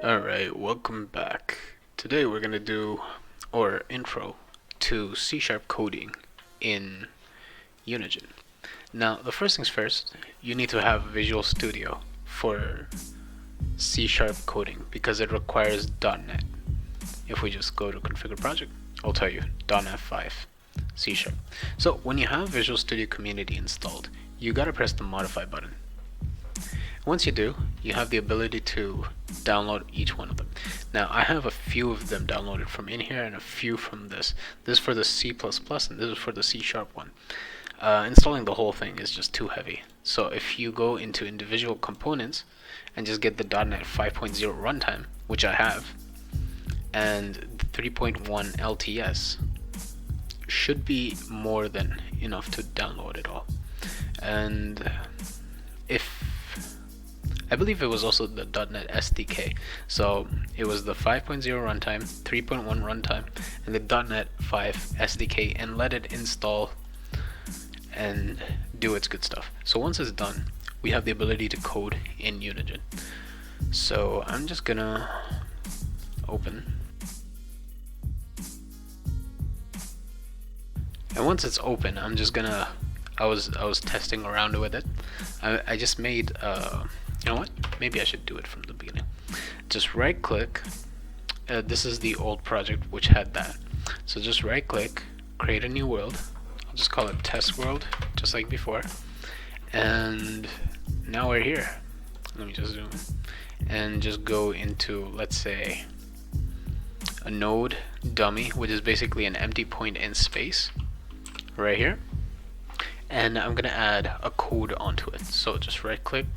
Alright, welcome back. Today we're gonna do our intro to C# coding in Unigine. Now, the first things first, you need to have Visual Studio for C# coding because it requires .NET. If we just go to configure project, I'll tell you .NET 5 C#. So when you have Visual Studio Community installed, you gotta press the modify button. Once you do, you have the ability to download each one of them. Now, I have a few of them downloaded from in here and a few from this. This is for the C++ and this is for the C# one. Installing the whole thing is just too heavy. So if you go into individual components and just get the .NET 5.0 runtime, which I have, and the 3.1 LTS, should be more than enough to download it all. And I believe it was also the .NET SDK. So it was the 5.0 runtime, 3.1 runtime, and the .NET 5 SDK, and let it install and do its good stuff. So once it's done, we have the ability to code in Unigine. So I'm just gonna open. And once it's open, I'm just gonna, I was testing around with it. I just made you know what? Maybe I should do it from the beginning. Just right click. This is the old project which had that. So just right click, create a new world. I'll just call it test world, just like before. And now we're here. Let me just zoom in. And just go into, let's say, a node dummy, which is basically an empty point in space, right here. And I'm gonna add a code onto it. So just right click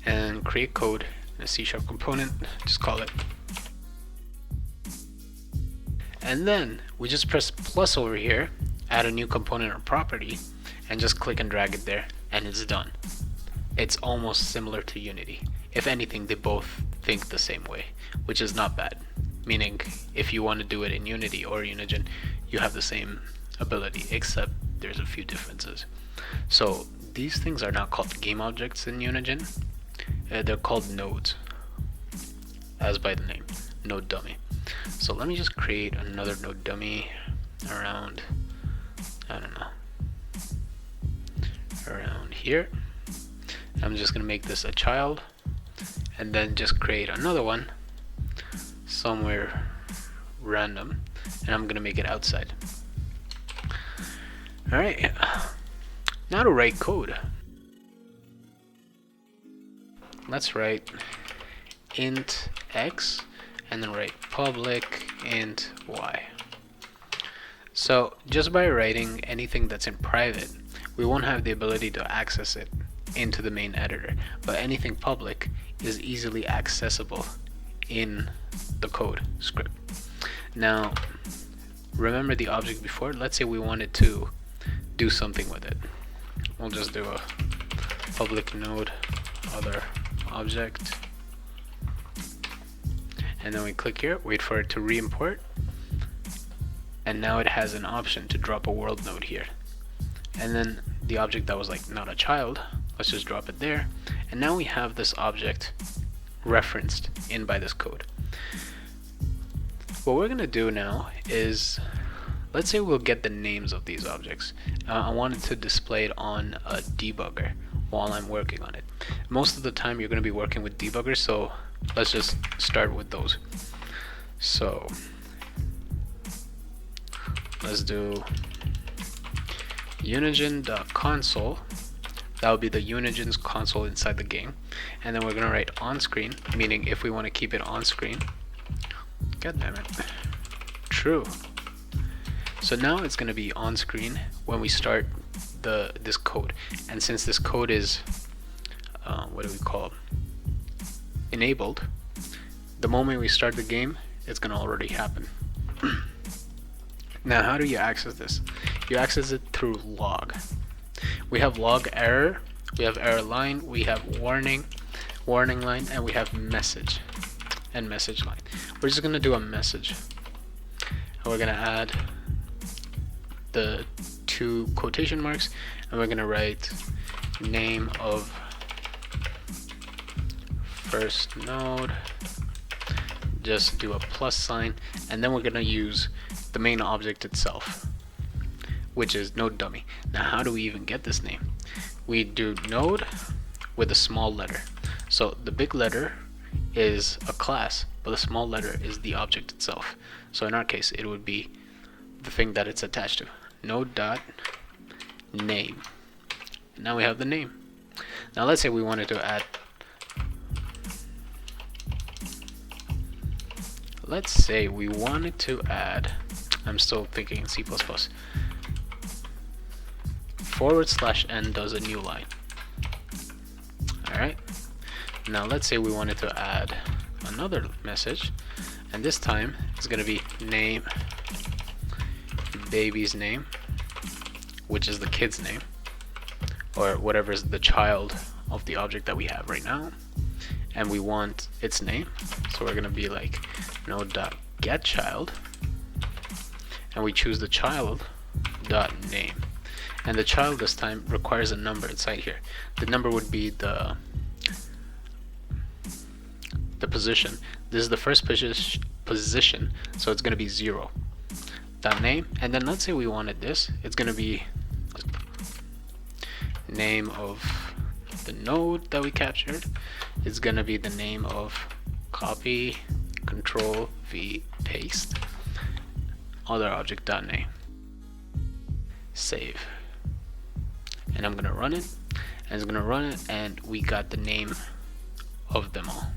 and create code in a C# component, just call it. And then we just press plus over here, add a new component or property, and just click and drag it there, and it's done. It's almost similar to Unity. If anything, they both think the same way, which is not bad. Meaning, if you want to do it in Unity or Unigine, you have the same ability, except there's a few differences. So these things are not called game objects in Unigine. They're called nodes, as by the name, node dummy. So let me just create another node dummy around, I don't know, around here. I'm just gonna make this a child, and then just create another one somewhere random, and I'm gonna make it outside. Alright, now to write code. Let's write int x and then write public int y. So just by writing anything that's in private, we won't have the ability to access it into the main editor, but anything public is easily accessible in the code script. Now remember the object before. Let's say we wanted to do something with it. We'll just do a public node other object, and then we click here, wait for it to re-import, and now it has an option to drop a world node here. And then the object that was like not a child, let's just drop it there, and now we have this object referenced in by this code. What we're gonna do now is, let's say we'll get the names of these objects. I wanted to display it on a debugger while I'm working on it. Most of the time you're going to be working with debuggers, so let's just start with those. So let's do unigine.console. That would be the Unigine's console inside the game. And then we're going to write on screen, meaning if we want to keep it on screen. God damn it. True. So now it's going to be on screen when we start this code. And since this code is what do we call it? Enabled, the moment we start the game, it's going to already happen. Now how do you access this? You access it through log. We have log error, we have error line, we have warning line, and we have message and message line. We're just going to do a message, and we're going to add the two quotation marks, and we're going to write name of first node just do a plus sign, and then we're gonna use the main object itself, which is node dummy. Now how do we even get this name? We do node with a small letter. So the big letter is a class, but the small letter is the object itself. So in our case, it would be the thing that it's attached to. Node dot name. And now we have the name. Now let's say we wanted to add, I'm still thinking in C++, /n does a new line. Alright, now let's say we wanted to add another message, and this time it's going to be name, baby's name, which is the kid's name, or whatever is the child of the object that we have right now, and we want its name, so we're going to be like node.getChild, and we choose the child dot name, and the child this time requires a number inside here. The number would be the position. This is the first position, so it's going to be 0 dot name, and then let's say we wanted this, it's going to be name of the node that we captured. It's going to be the name of copy, control V, paste, other object dot name, save, and I'm going to run it, and it's going to run it, and we got the name of them all.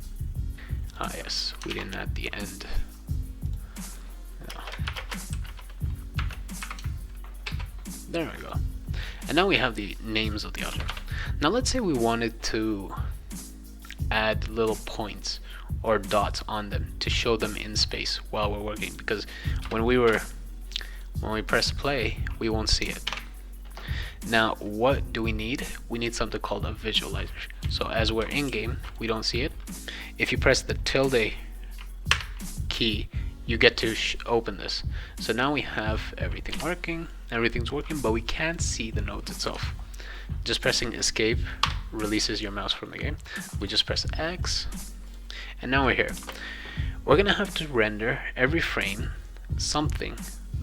Ah yes, we didn't add the end. No. There we go. And now we have the names of the object. Now let's say we wanted to add little points or dots on them to show them in space while we're working, because when we press play, we won't see it. Now what do we need? We need something called a visualizer. So as we're in game, we don't see it. If you press the tilde key, you get to open this. So now we have everything's working, but we can't see the nodes itself. Just pressing escape releases your mouse from the game. We just press X, and now we're here. We're gonna have to render every frame something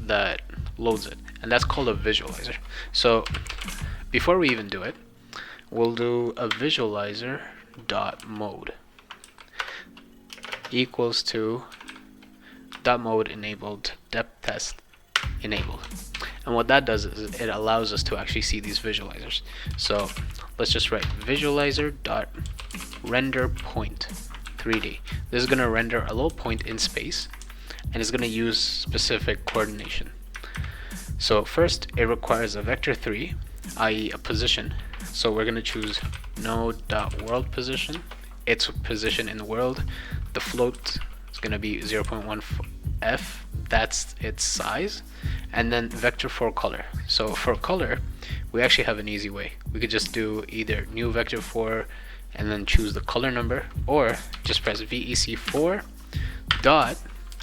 that loads it, and that's called a visualizer. So before we even do it, we'll do a visualizer dot mode equals to dot mode enabled depth test enabled. And what that does is it allows us to actually see these visualizers. So let's just write visualizer dot render point 3D. This is going to render a little point in space, and it's going to use specific coordination. So first it requires a vector 3, i.e. a position. So we're going to choose node.world position, its position in the world. The float is going to be 0.1 f, that's its size, and then vector for color. So for color, we actually have an easy way. We could just do either new vector 4 and then choose the color number, or just press VEC4 dot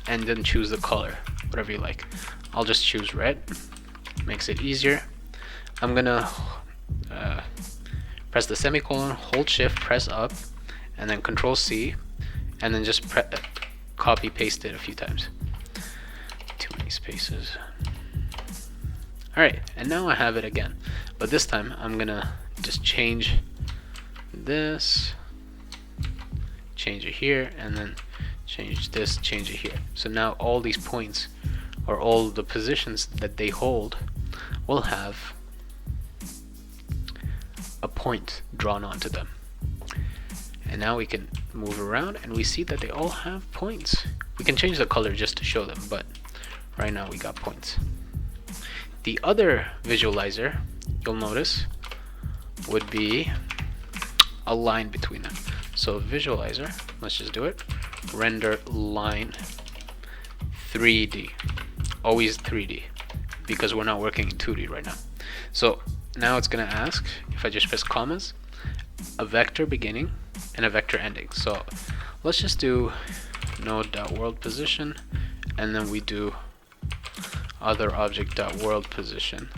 and then choose the color, whatever you like. I'll just choose red, makes it easier. I'm gonna press the semicolon, hold shift, press up, and then control C, and then just copy paste it a few times. Too many spaces. Alright, and now I have it again, but this time I'm gonna just change this, change it here, and then change this, change it here. So now all these points, or all the positions that they hold, will have a point drawn onto them. And now we can move around and we see that they all have points. We can change the color just to show them, but right now we got points. The other visualizer, you'll notice, would be a line between them. So visualizer, let's just do it, render line 3D, always 3D, because we're not working in 2D right now. So now it's going to ask, if I just press commas, a vector beginning and a vector ending. So let's just do node.world position, and then we do other object.world position,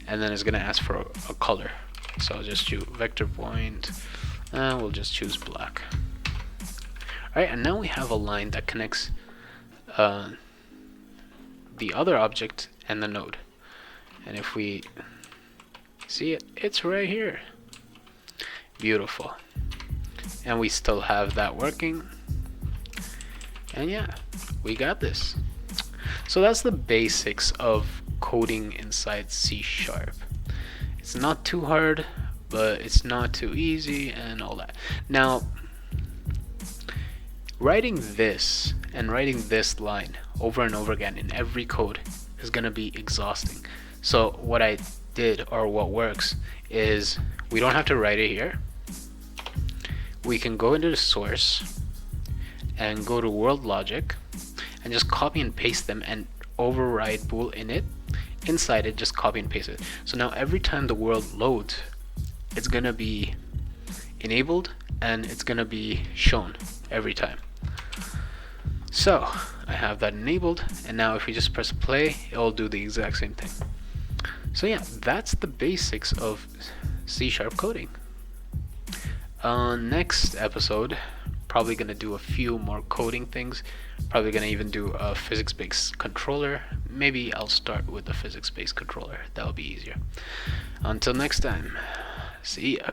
and then it's going to ask for a color. So I'll just choose vector point, and we'll just choose black. Alright, and now we have a line that connects the other object and the node. And if we see it, it's right here. Beautiful. And we still have that working. And yeah, we got this. So that's the basics of coding inside C#. It's not too hard, but it's not too easy and all that. Now, writing this and writing this line over and over again in every code is going to be exhausting. So what I did, or what works, is we don't have to write it here. We can go into the source and go to world logic and just copy and paste them and override bool init. Inside it, just copy and paste it. So now every time the world loads, it's gonna be enabled and it's gonna be shown every time. So I have that enabled, and now if we just press play, it'll do the exact same thing. So yeah, that's the basics of C# coding. Next episode, probably gonna do a few more coding things. Probably gonna even do a physics-based controller. Maybe I'll start with a physics-based controller. That'll be easier. Until next time, see ya.